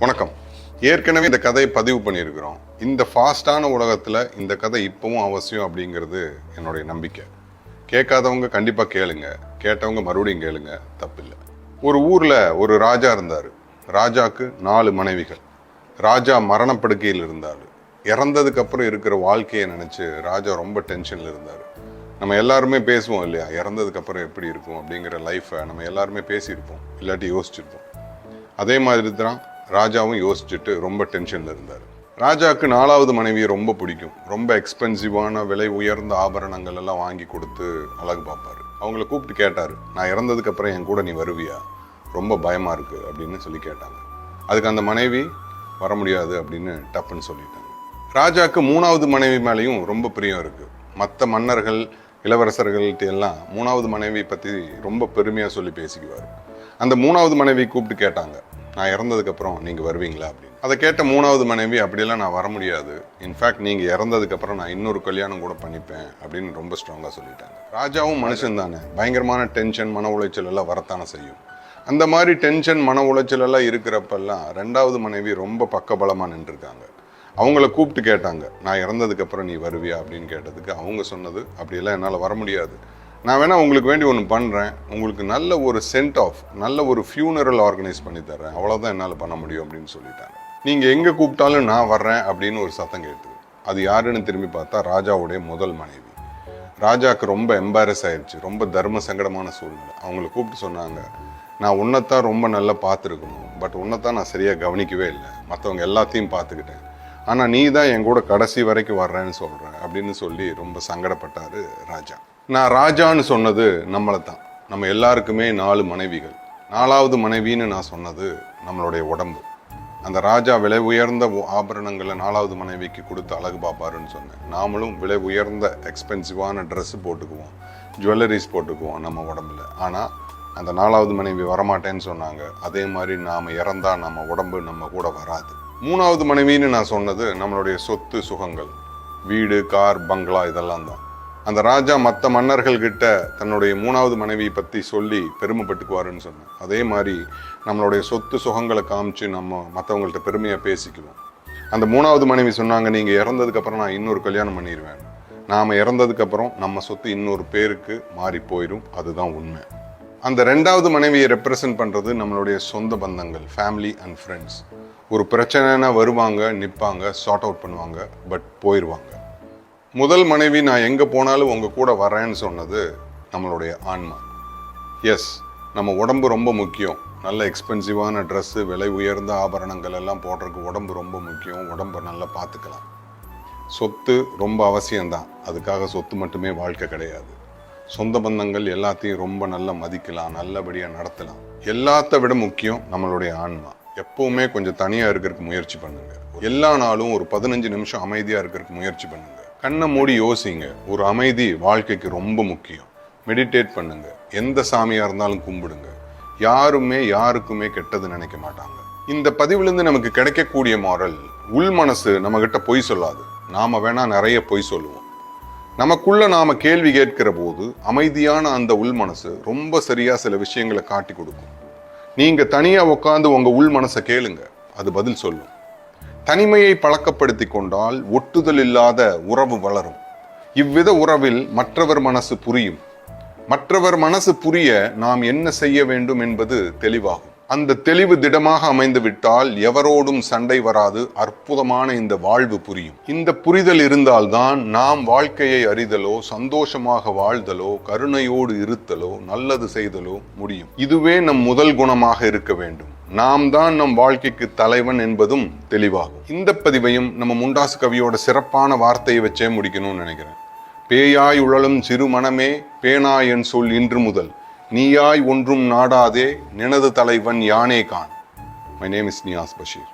வணக்கம். ஏற்கனவே இந்த கதையை பதிவு பண்ணியிருக்கிறோம். இந்த ஃபாஸ்டான உலகத்தில் இந்த கதை இப்பவும் அவசியம் அப்படிங்கிறது என்னுடைய நம்பிக்கை. கேட்காதவங்க கண்டிப்பாக கேளுங்க, கேட்டவங்க மறுபடியும் கேளுங்க, தப்பில்லை. ஒரு ஊரில் ஒரு ராஜா இருந்தார். ராஜாவுக்கு 4 மனைவிகள். ராஜா மரணப்படுக்கையில் இருந்தார். இறந்ததுக்கு அப்புறம் இருக்கிற வாழ்க்கையை நினச்சி ராஜா ரொம்ப டென்ஷனில் இருந்தார். நம்ம எல்லாருமே பேசுவோம் இல்லையா, இறந்ததுக்கு அப்புறம் எப்படி இருக்கும் அப்படிங்கிற லைஃப்பை நம்ம எல்லாருமே பேசியிருப்போம், இல்லாட்டி யோசிச்சிருப்போம். அதே மாதிரி தான் ராஜாவும் யோசிச்சுட்டு ரொம்ப டென்ஷனில் இருந்தார். ராஜாவுக்கு 4வது மனைவியை ரொம்ப பிடிக்கும். ரொம்ப எக்ஸ்பென்சிவான விலை உயர்ந்த ஆபரணங்கள் எல்லாம் வாங்கி கொடுத்து அழகு பார்ப்பார். அவங்கள கூப்பிட்டு கேட்டார், நான் இறந்ததுக்கு அப்புறம் என் கூட நீ வருவியா, ரொம்ப பயமா இருக்கு அப்படின்னு சொல்லி கேட்டாங்க. அதுக்கு அந்த மனைவி வர முடியாது அப்படின்னு டப்புன்னு சொல்லிட்டாங்க. ராஜாவுக்கு 3வது மனைவி மேலேயும் ரொம்ப பிரியம் இருக்கு. மற்ற மன்னர்கள் இளவரசர்கள்ட்ட எல்லாம் 3வது மனைவி பற்றி ரொம்ப பெருமையாக சொல்லி பேசிக்குவார். அந்த 3வது மனைவி கூப்பிட்டு கேட்டாங்க, நான் இறந்ததுக்கு அப்புறம் நீங்க வருவீங்களா அப்படின்னு. அதை கேட்ட 3வது மனைவி, அப்படியெல்லாம் நான் வர முடியாது, இன்ஃபேக்ட் நீங்க இறந்ததுக்கு அப்புறம் நான் இன்னொரு கல்யாணம் கூட பண்ணிப்பேன் அப்படின்னு ரொம்ப ஸ்ட்ராங்கா சொல்லிட்டாங்க. ராஜாவும் மனுஷன் தானே, பயங்கரமான டென்ஷன் மன உளைச்சல் எல்லாம் வரத்தானே செய்யும். அந்த மாதிரி டென்ஷன் மன உளைச்சல் எல்லாம் இருக்கிறப்பெல்லாம் 2வது மனைவி ரொம்ப பக்கபலமா நின்றுருக்காங்க. அவங்கள கூப்பிட்டு கேட்டாங்க, நான் இறந்ததுக்கு அப்புறம் நீ வருவியா அப்படின்னு கேட்டதுக்கு அவங்க சொன்னது, அப்படியெல்லாம் என்னால் வர முடியாது, நான் வேணா உங்களுக்கு வேண்டி ஒன்று பண்ணுறேன், உங்களுக்கு நல்ல ஒரு சென்ட் ஆஃப் நல்ல ஒரு ஃபியூனரல் ஆர்கனைஸ் பண்ணி தர்றேன், அவ்வளோதான் என்னால் பண்ண முடியும் அப்படின்னு சொல்லிட்டாங்க. நீங்கள் எங்கே கூப்பிட்டாலும் நான் வர்றேன் அப்படின்னு ஒரு சத்தம் கேட்டுது. அது யாருன்னு திரும்பி பார்த்தா ராஜாவுடைய முதல் மனைவி. ராஜாவுக்கு ரொம்ப எம்பாரஸ் ஆயிடுச்சு, ரொம்ப தர்ம சங்கடமான சூழ்நிலை. அவங்கள கூப்பிட்டு சொன்னாங்க, நான் உன்னைத்தான் ரொம்ப நல்லா பார்த்துருக்கணும், பட் உன்னைத்தான் நான் சரியாக கவனிக்கவே இல்லை, மற்றவங்க எல்லாத்தையும் பார்த்துக்கிட்டேன், ஆனால் நீ தான் என் கூட கடைசி வரைக்கும் வர்றேன்னு சொல்கிறேன் அப்படின்னு சொல்லி ரொம்ப சங்கடப்பட்டார் ராஜா. நான் ராஜான்னு சொன்னது நம்மளை தான். நம்ம எல்லாருக்குமே 4 மனைவிகள். 4வது மனைவின்னு நான் சொன்னது நம்மளுடைய உடம்பு. அந்த ராஜா விலை உயர்ந்த ஆபரணங்களை 4வது மனைவிக்கு கொடுத்து அழகு பார்ப்பாருன்னு சொன்னேன். நாமளும் விலை உயர்ந்த எக்ஸ்பென்சிவான ட்ரெஸ்ஸு போட்டுக்குவோம், ஜுவல்லரிஸ் போட்டுக்குவோம் நம்ம உடம்புல. ஆனால் அந்த 4வது மனைவி வரமாட்டேன்னு சொன்னாங்க. அதே மாதிரி நாம் இறந்தா நம்ம உடம்பு நம்ம கூட வராது. 3வது மனைவின்னு நான் சொன்னது நம்மளுடைய சொத்து சுகங்கள், வீடு, கார், பங்களா, இதெல்லாம் தான். அந்த ராஜா மற்ற மன்னர்கள் கிட்ட தன்னுடைய 3வது மனைவியை பற்றி சொல்லி பெருமைப்பட்டுக்குவாருன்னு சொன்னேன். அதே மாதிரி நம்மளுடைய சொத்து சுகங்களை காமிச்சு நம்ம மற்றவங்கள்ட்ட பெருமையாக பேசிக்குவோம். அந்த 3வது மனைவி சொன்னாங்க, நீங்கள் இறந்ததுக்கப்புறம் நான் இன்னொரு கல்யாணம் பண்ணிடுவேன், நாம் இறந்ததுக்கப்புறம் நம்ம சொத்து இன்னொரு பேருக்கு மாறி போயிடும், அதுதான் உண்மை. அந்த 2வது மனைவியை ரெப்ரசன்ட் பண்ணுறது நம்மளுடைய சொந்த பந்தங்கள், ஃபேமிலி அண்ட் ஃப்ரெண்ட்ஸ். ஒரு பிரச்சனைனா வருவாங்க, நிற்பாங்க, சார்ட் அவுட் பண்ணுவாங்க, பட் போயிடுவாங்க. முதல் மனைவி நான் எங்கே போனாலும் உங்கள் கூட வரேன்னு சொன்னது நம்மளுடைய ஆன்மா. எஸ், நம்ம உடம்பு ரொம்ப முக்கியம். நல்ல எக்ஸ்பென்சிவான ட்ரெஸ்ஸு, விலை உயர்ந்த ஆபரணங்கள் எல்லாம் போடுறதுக்கு உடம்பு ரொம்ப முக்கியம். உடம்பை நல்லா பார்த்துக்கலாம். சொத்து ரொம்ப அவசியம்தான், அதுக்காக சொத்து மட்டுமே வாழ்க்கை கிடையாது. சொந்த பந்தங்கள் எல்லாத்தையும் ரொம்ப நல்லா மதிக்கலாம், நல்லபடியாக நடத்தலாம். எல்லாத்த விட முக்கியம் நம்மளுடைய ஆன்மா. எப்பவுமே கொஞ்சம் தனியாக இருக்கிறதுக்கு முயற்சி பண்ணுங்க. எல்லா நாளும் ஒரு 15 நிமிஷம் அமைதியாக இருக்கிறதுக்கு முயற்சி பண்ணுங்க. கண்ணை மூடி யோசிங்க. ஒரு அமைதி வாழ்க்கைக்கு ரொம்ப முக்கியம். மெடிடேட் பண்ணுங்க. எந்த சாமியா இருந்தாலும் கும்பிடுங்க. யாருமே யாருக்குமே கெட்டது நினைக்க மாட்டாங்க. இந்த பதிவிலிருந்து நமக்கு கிடைக்கக்கூடிய மாரல், உள் மனசு நம்ம கிட்ட பொய் சொல்லாது. நாம வேணா நிறைய பொய் சொல்லுவோம். நமக்குள்ள நாம கேள்வி கேட்கிற போது அமைதியான அந்த உள் மனசு ரொம்ப சரியா சில விஷயங்களை காட்டி கொடுக்கும். நீங்க தனியா உட்காந்து உங்க உள் மனசை கேளுங்க, அது பதில் சொல்லும். தனிமையை பழக்கப்படுத்தி கொண்டால் ஒட்டுதல் இல்லாத உறவு வளரும். இவ்வித உறவில் மற்றவர் மனசு புரியும். மற்றவர் மனசு புரிய நாம் என்ன செய்ய வேண்டும் என்பது தெளிவாகும். அந்த தெளிவு திடமாக அமைந்து விட்டால் எவரோடும் சண்டை வராது. அற்புதமான இந்த வாழ்வு புரியும். இந்த புரிதல் இருந்தால்தான் நாம் வாழ்க்கையை அறிதலோ, சந்தோஷமாக வாழ்தலோ, கருணையோடு இருத்தலோ, நல்லது செய்தலோ முடியும். இதுவே நம் முதல் குணமாக இருக்க வேண்டும். நாம் தான் நம் வாழ்க்கைக்கு தலைவன் என்பதும் தெளிவாகும். இந்த பதிவையும் நம்ம முண்டாசு கவியோட சிறப்பான வார்த்தையை வச்சே முடிக்கணும்னு நினைக்கிறேன். பேயாய் உழலும் சிறு மனமே, பேனாய் என் சொல் இன்று முதல், நீயாய் ஒன்றும் நாடாதே, நினது தலைவன் யானே Khan. My name is Niyaz Bashir.